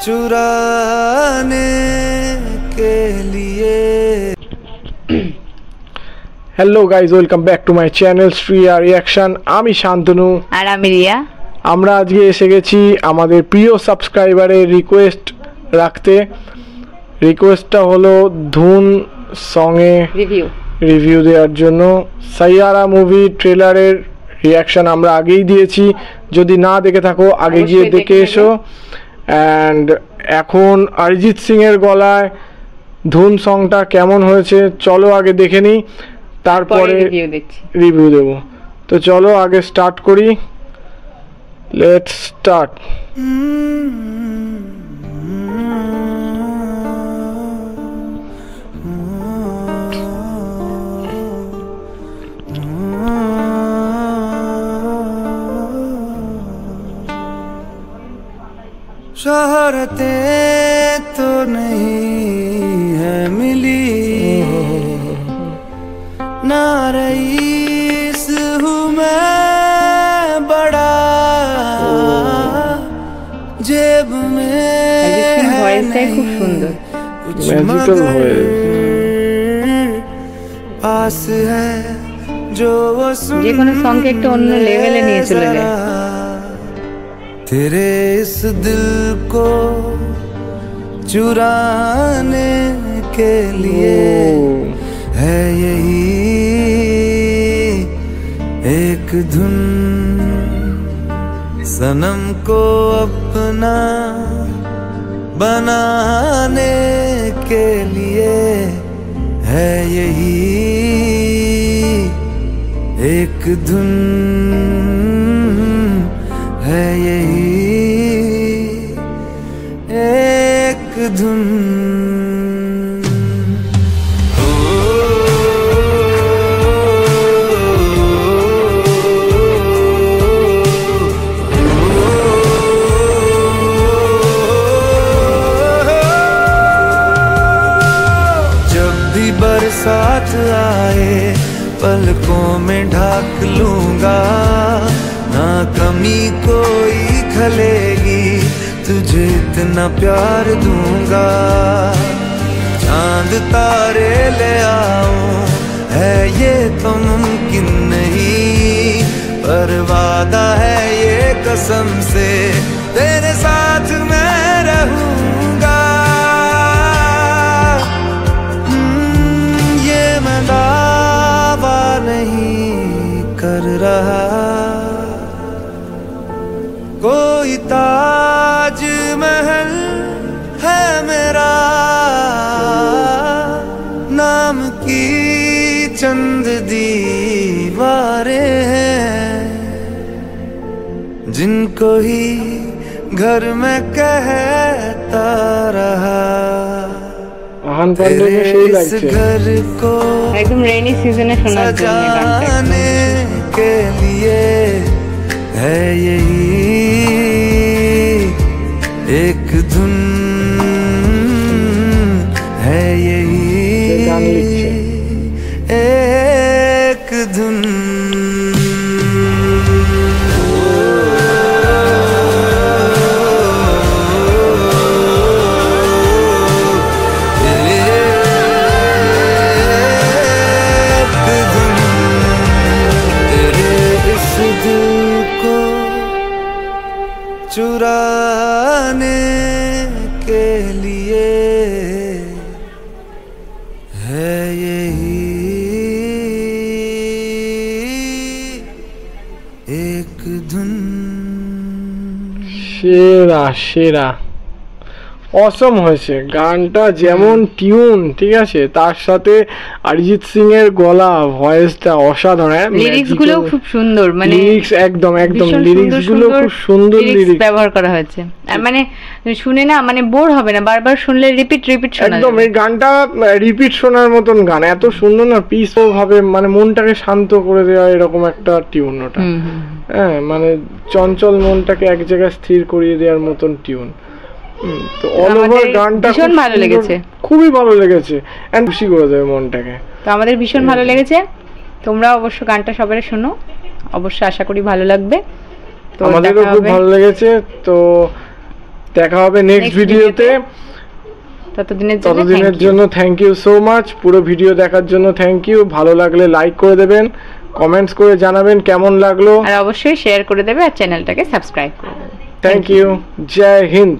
चुराने के लिए। Hello guys, welcome back to my channel Shriya reaction. আমি শান্তনু আর আমি রিয়া। আমরা আজকে এসে গেছি আমাদের প্রিয় সাবস্ক্রাইবারের রিকোয়েস্ট রাখতে। রিকোয়েস্টটা হলো ধুন সঙে রিভিউ দেওয়ার জন্য। সাইয়ারা মুভি ট্রেলারের রিয়াকশন আমরা আগেই দিয়েছি, যদি না দেখে থাকো আগে গিয়ে দেখে এসো। অ্যান্ড এখন অরিজিৎ সিংয়ের গলায় ধুন সংটা কেমন হয়েছে চলো আগে দেখে নিই, তারপরে রিভিউ দেব। তো চলো আগে স্টার্ট করি, লেটস স্টার্ট। शोहरतें तो नहीं है मिली, ना रईस हूँ मैं बड़ा, जेब में है नहीं कुछ मगर पास है जो वो सुन যে কোনো সঙ্গে একটা অন্য লেভেলে নিয়ে চলে যায়। तेरे इस दिल को चुराने के लिए है यही एक धुन, सनम को अपना बनाने के लिए है यही एक धुन, है यही एक धुन। जब भी बरसात आए पलकों में ढाक लूंगा, ना कमी कोई खलेगी, तुझे इतना प्यार दूंगा। चांद तारे ले आऊं है ये तो मुमकिन नहीं, पर वादा है ये कसम से तेरे साथ मैं रहूंगा। ये मैं दावा नहीं कर रहा, कोई ताज महल है मेरा, नाम की चंद दीवारें हैं जिनको ही घर में कहता रहा। तेरे इस घर को एकदम रेनी सीजने सजाने के लिए है यही एक धुन, है यही एक धुन। चुराने के लिए है यही एक धुन। সেরা সেরা, অসম হয়েছে গানটা, যেমন টিউন ঠিক আছে, তার সাথে অরিজিৎ সিং এর গলা, ভয়েসটা অসাধারণ। লিরিক্স গুলো খুব সুন্দর, মানে লিরিক্স একদম লিরিক্স গুলো খুব সুন্দর লিরিক্স ব্যবহার করা হয়েছে। আর মানে শুনে না মানে বোর হবে না, বারবার শুনলে রিপিট শোনা একদম। এই গানটা রিপিট শোনার মতন গান, এত সুন্দর না, পিসফুল ভাবে মানে মনটাকে শান্ত করে দেওয়া এরকম একটা টিউন ওটা। হ্যাঁ, মানে চঞ্চল মনটাকে এক জায়গায় স্থির করিয়ে দেওয়ার মতন টিউন। তো অল ওভার গানটা ভীষণ ভালো লেগেছে, খুবই ভালো লেগেছে, এন্ড খুশি করে দেবে মনটাকে। তো আমাদের ভীষণ ভালো লেগেছে। তোমরা অবশ্য গানটা সবাই শোনো, অবশ্যই আশা করি ভালো লাগবে। তো আমাদেরও খুব ভালো লেগেছে। তো দেখা হবে নেক্সট ভিডিওতে। ততদিনের জন্য থ্যাংক ইউ সো মাচ। পুরো ভিডিও দেখার জন্য থ্যাংক ইউ। ভালো লাগলে লাইক করে দেবেন, কমেন্টস করে জানাবেন কেমন লাগলো, আর অবশ্যই শেয়ার করে দেবে, আর চ্যানেলটাকে সাবস্ক্রাইব করে দেবে। Thank you. জয় হিন্দ।